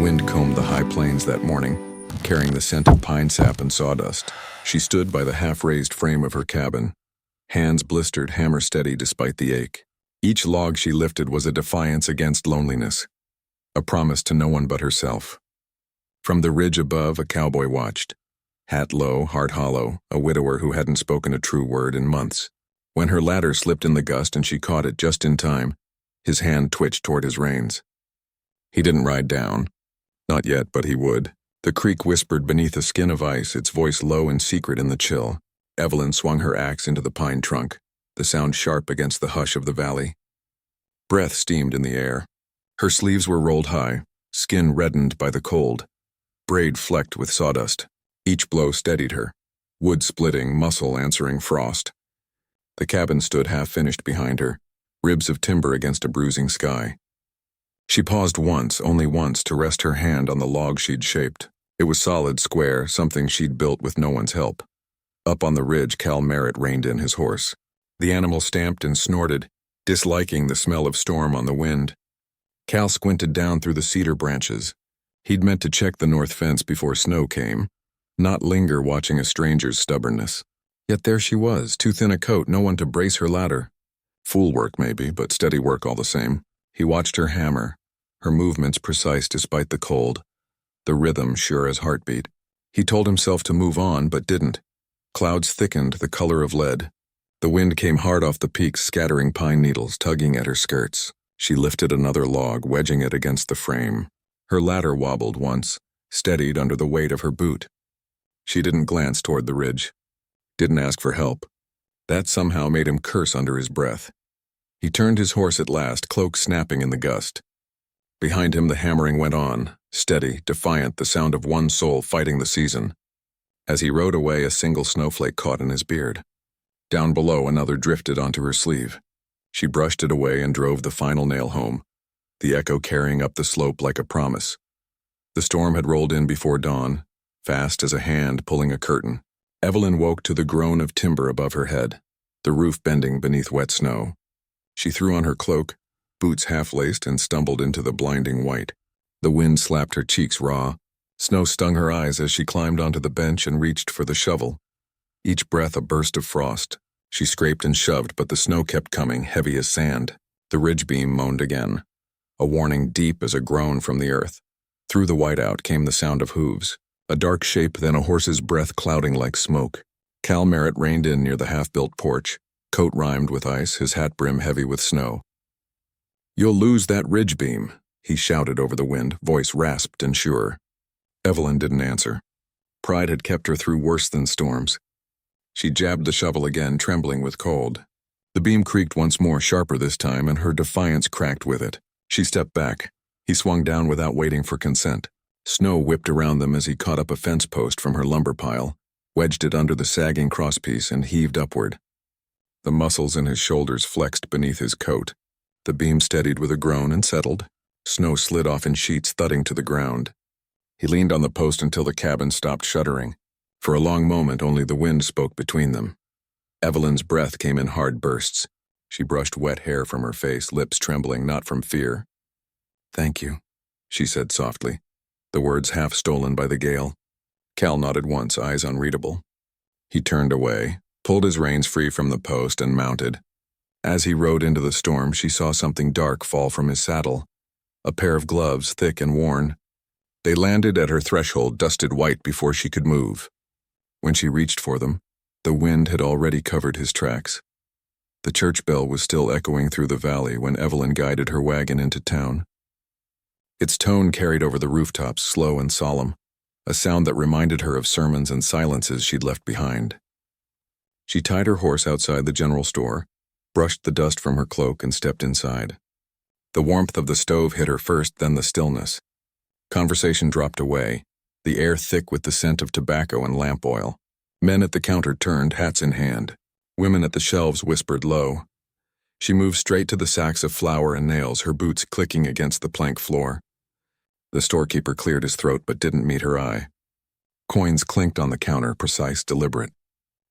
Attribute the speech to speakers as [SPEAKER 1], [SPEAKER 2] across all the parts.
[SPEAKER 1] Wind combed the high plains that morning, carrying the scent of pine sap and sawdust. She stood by the half-raised frame of her cabin, hands blistered hammer steady despite the ache. Each log she lifted was a defiance against loneliness, a promise to no one but herself. From the ridge above, a cowboy watched, hat low, heart hollow, a widower who hadn't spoken a true word in months. When her ladder slipped in the gust and she caught it just in time, his hand twitched toward his reins. He didn't ride down. Not yet, but he would. The creek whispered beneath a skin of ice, its voice low and secret in the chill. Evelyn swung her axe into the pine trunk, the sound sharp against the hush of the valley. Breath steamed in the air. Her sleeves were rolled high, skin reddened by the cold, braid flecked with sawdust. Each blow steadied her, wood splitting, muscle answering frost. The cabin stood half-finished behind her, ribs of timber against a bruising sky. She paused once, only once, to rest her hand on the log she'd shaped. It was solid, square, something she'd built with no one's help. Up on the ridge, Merritt reined in his horse. The animal stamped and snorted, disliking the smell of storm on the wind. Cal squinted down through the cedar branches. He'd meant to check the north fence before snow came, not linger watching a stranger's stubbornness. Yet there she was, too thin a coat, no one to brace her ladder. Fool work maybe, but steady work all the same. He watched her hammer, her movements precise despite the cold, the rhythm sure as heartbeat. He told himself to move on, but didn't. Clouds thickened, the color of lead. The wind came hard off the peaks, scattering pine needles, tugging at her skirts. She lifted another log, wedging it against the frame. Her ladder wobbled once, steadied under the weight of her boot. She didn't glance toward the ridge, didn't ask for help. That somehow made him curse under his breath. He turned his horse at last, cloak snapping in the gust. Behind him the hammering went on, steady, defiant, the sound of one soul fighting the season. As he rode away, a single snowflake caught in his beard. Down below, another drifted onto her sleeve. She brushed it away and drove the final nail home, the echo carrying up the slope like a promise. The storm had rolled in before dawn, fast as a hand pulling a curtain. Evelyn woke to the groan of timber above her head, the roof bending beneath wet snow. She threw on her cloak, boots half-laced, and stumbled into the blinding white. The wind slapped her cheeks raw. Snow stung her eyes as she climbed onto the bench and reached for the shovel. Each breath a burst of frost. She scraped and shoved, but the snow kept coming, heavy as sand. The ridge beam moaned again, a warning deep as a groan from the earth. Through the whiteout came the sound of hooves, a dark shape, then a horse's breath clouding like smoke. Merritt reined in near the half-built porch, coat rimed with ice, his hat brim heavy with snow. "You'll lose that ridge beam," he shouted over the wind, voice rasped and sure. Evelyn didn't answer. Pride had kept her through worse than storms. She jabbed the shovel again, trembling with cold. The beam creaked once more, sharper this time, and her defiance cracked with it. She stepped back. He swung down without waiting for consent. Snow whipped around them as he caught up a fence post from her lumber pile, wedged it under the sagging crosspiece, and heaved upward. The muscles in his shoulders flexed beneath his coat. The beam steadied with a groan and settled. Snow slid off in sheets, thudding to the ground. He leaned on the post until the cabin stopped shuddering. For a long moment, only the wind spoke between them. Evelyn's breath came in hard bursts. She brushed wet hair from her face, lips trembling not from fear. "Thank you," she said softly, the words half stolen by the gale. Cal nodded once, eyes unreadable. He turned away, pulled his reins free from the post, and mounted. As he rode into the storm, she saw something dark fall from his saddle, a pair of gloves, thick and worn. They landed at her threshold, dusted white before she could move. When she reached for them, the wind had already covered his tracks. The church bell was still echoing through the valley when Evelyn guided her wagon into town. Its tone carried over the rooftops, slow and solemn, a sound that reminded her of sermons and silences she'd left behind. She tied her horse outside the general store, brushed the dust from her cloak, and stepped inside. The warmth of the stove hit her first, then the stillness. Conversation dropped away, the air thick with the scent of tobacco and lamp oil. Men at the counter turned, hats in hand. Women at the shelves whispered low. She moved straight to the sacks of flour and nails, her boots clicking against the plank floor. The storekeeper cleared his throat but didn't meet her eye. Coins clinked on the counter, precise, deliberate.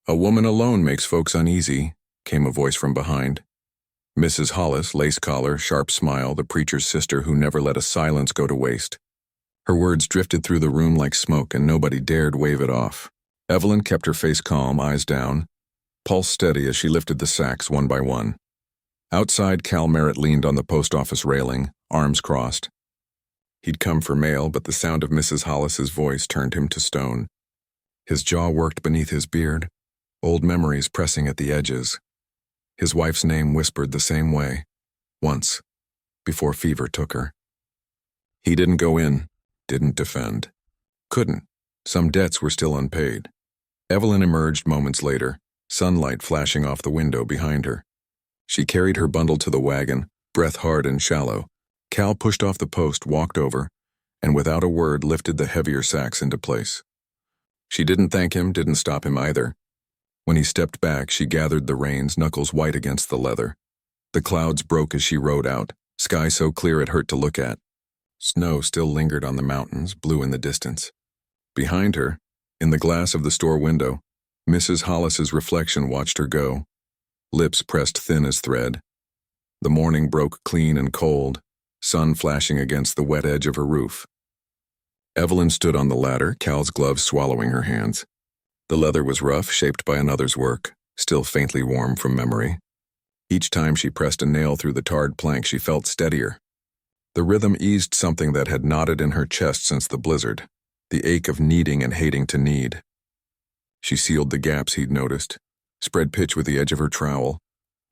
[SPEAKER 1] "A woman alone makes folks uneasy," came a voice from behind. Mrs. Hollis, lace collar, sharp smile, the preacher's sister who never let a silence go to waste. Her words drifted through the room like smoke, and nobody dared wave it off. Evelyn kept her face calm, eyes down, pulse steady as she lifted the sacks one by one. Outside, Cal Merritt leaned on the post office railing, arms crossed. He'd come for mail, but the sound of Mrs. Hollis's voice turned him to stone. His jaw worked beneath his beard, old memories pressing at the edges. His wife's name whispered the same way, once, before fever took her. He didn't go in, didn't defend. Couldn't. Some debts were still unpaid. Evelyn emerged moments later, sunlight flashing off the window behind her. She carried her bundle to the wagon, breath hard and shallow. Cal pushed off the post, walked over, and without a word lifted the heavier sacks into place. She didn't thank him, didn't stop him either. When he stepped back, she gathered the reins, knuckles white against the leather. The clouds broke as she rode out, sky so clear it hurt to look at. Snow still lingered on the mountains, blue in the distance. Behind her, in the glass of the store window, Mrs. Hollis's reflection watched her go, lips pressed thin as thread. The morning broke clean and cold, sun flashing against the wet edge of her roof. Evelyn stood on the ladder, Cal's gloves swallowing her hands. The leather was rough, shaped by another's work, still faintly warm from memory. Each time she pressed a nail through the tarred plank, she felt steadier. The rhythm eased something that had knotted in her chest since the blizzard, the ache of needing and hating to need. She sealed the gaps he'd noticed, spread pitch with the edge of her trowel,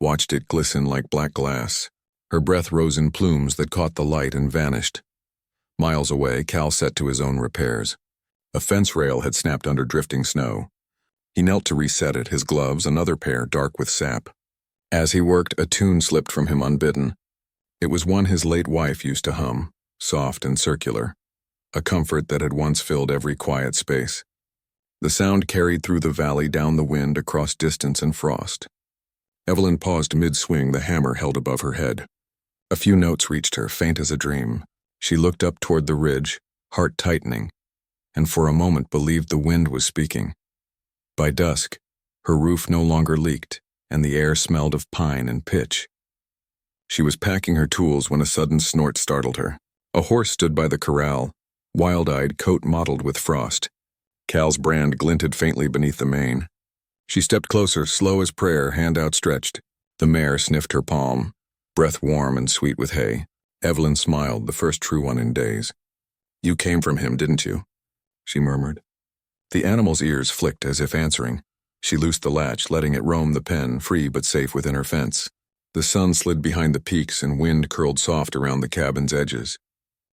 [SPEAKER 1] watched it glisten like black glass. Her breath rose in plumes that caught the light and vanished. Miles away, Cal set to his own repairs. A fence rail had snapped under drifting snow. He knelt to reset it, his gloves, another pair dark with sap. As he worked, a tune slipped from him unbidden. It was one his late wife used to hum, soft and circular, a comfort that had once filled every quiet space. The sound carried through the valley, down the wind, across distance and frost. Evelyn paused mid-swing, the hammer held above her head. A few notes reached her, faint as a dream. She looked up toward the ridge, heart tightening, and for a moment believed the wind was speaking. By dusk, her roof no longer leaked, and the air smelled of pine and pitch. She was packing her tools when a sudden snort startled her. A horse stood by the corral, wild-eyed, coat mottled with frost. Cal's brand glinted faintly beneath the mane. She stepped closer, slow as prayer, hand outstretched. The mare sniffed her palm, breath warm and sweet with hay. Evelyn smiled, the first true one in days. "You came from him, didn't you?" she murmured. The animal's ears flicked as if answering. She loosed the latch, letting it roam the pen, free but safe within her fence. The sun slid behind the peaks and wind curled soft around the cabin's edges.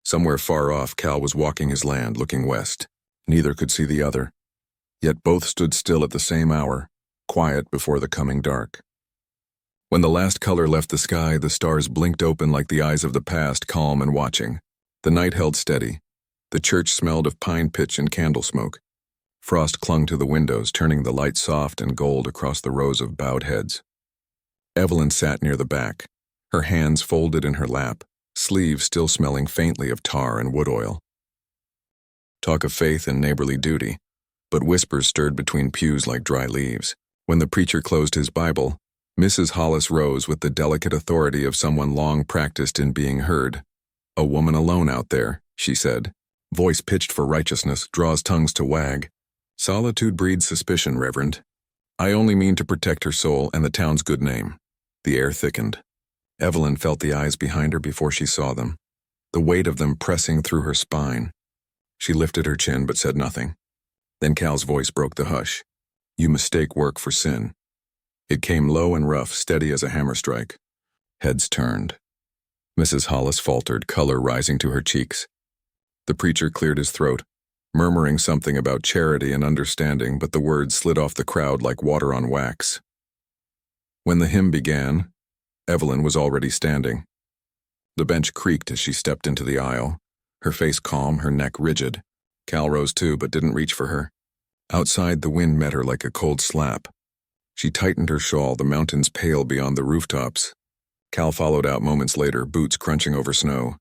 [SPEAKER 1] Somewhere far off, Cal was walking his land, looking west. Neither could see the other. Yet both stood still at the same hour, quiet before the coming dark. When the last color left the sky, the stars blinked open like the eyes of the past, calm and watching. The night held steady. The church smelled of pine pitch and candle smoke. Frost clung to the windows, turning the light soft and gold across the rows of bowed heads. Evelyn sat near the back, her hands folded in her lap, sleeves still smelling faintly of tar and wood oil. Talk of faith and neighborly duty, but whispers stirred between pews like dry leaves. When the preacher closed his Bible, Mrs. Hollis rose with the delicate authority of someone long practiced in being heard. "A woman alone out there," she said. Voice pitched for righteousness, draws tongues to wag. "Solitude breeds suspicion, Reverend. I only mean to protect her soul and the town's good name." The air thickened. Evelyn felt the eyes behind her before she saw them, the weight of them pressing through her spine. She lifted her chin but said nothing. Then Cal's voice broke the hush. "You mistake work for sin." It came low and rough, steady as a hammer strike. Heads turned. Mrs. Hollis faltered, color rising to her cheeks. The preacher cleared his throat, murmuring something about charity and understanding, but the words slid off the crowd like water on wax. When the hymn began, Evelyn was already standing. The bench creaked as she stepped into the aisle, her face calm, her neck rigid. Cal rose too, but didn't reach for her. Outside, the wind met her like a cold slap. She tightened her shawl, the mountains pale beyond the rooftops. Cal followed out moments later, boots crunching over snow.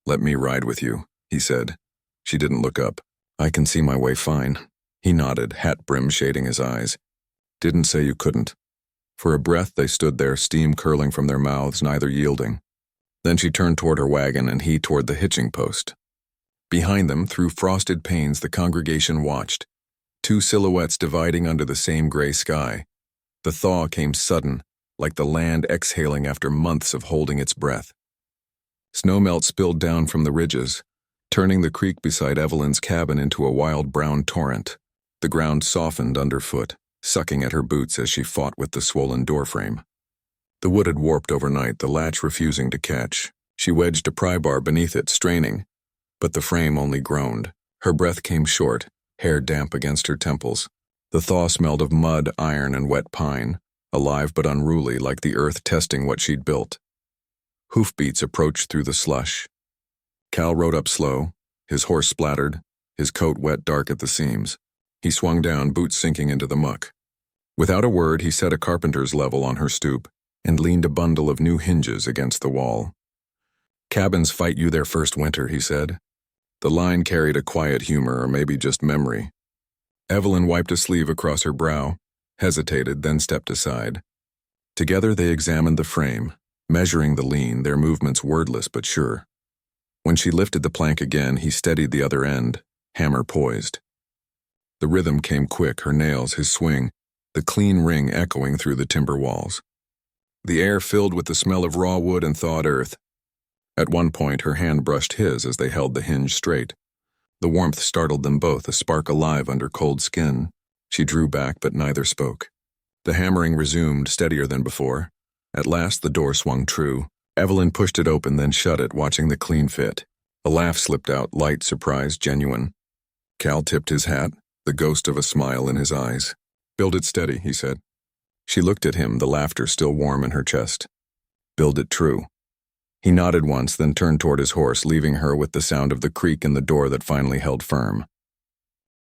[SPEAKER 1] "Let me ride with you," he said. She didn't look up. "I can see my way fine." He nodded, hat brim shading his eyes. "Didn't say you couldn't." For a breath they stood there, steam curling from their mouths, neither yielding. Then she turned toward her wagon and he toward the hitching post. Behind them, through frosted panes, the congregation watched, two silhouettes dividing under the same gray sky. The thaw came sudden, like the land exhaling after months of holding its breath. Snowmelt spilled down from the ridges, turning the creek beside Evelyn's cabin into a wild brown torrent. The ground softened underfoot, sucking at her boots as she fought with the swollen doorframe. The wood had warped overnight, the latch refusing to catch. She wedged a pry bar beneath it, straining, but the frame only groaned. Her breath came short, hair damp against her temples. The thaw smelled of mud, iron, and wet pine, alive but unruly, like the earth testing what she'd built. Hoofbeats approached through the slush. Cal rode up slow, his horse splattered, his coat wet dark at the seams. He swung down, boots sinking into the muck. Without a word, he set a carpenter's level on her stoop and leaned a bundle of new hinges against the wall. "Cabins fight you their first winter," he said. The line carried a quiet humor, or maybe just memory. Evelyn wiped a sleeve across her brow, hesitated, then stepped aside. Together they examined the frame, measuring the lean, their movements wordless but sure. When she lifted the plank again, he steadied the other end, hammer poised. The rhythm came quick, her nails, his swing, the clean ring echoing through the timber walls. The air filled with the smell of raw wood and thawed earth. At one point, her hand brushed his as they held the hinge straight. The warmth startled them both, a spark alive under cold skin. She drew back, but neither spoke. The hammering resumed, steadier than before. At last, the door swung true. Evelyn pushed it open, then shut it, watching the clean fit. A laugh slipped out, light, surprised, genuine. Cal tipped his hat, the ghost of a smile in his eyes. "Build it steady," he said. She looked at him, the laughter still warm in her chest. "Build it true." He nodded once, then turned toward his horse, leaving her with the sound of the creak in the door that finally held firm.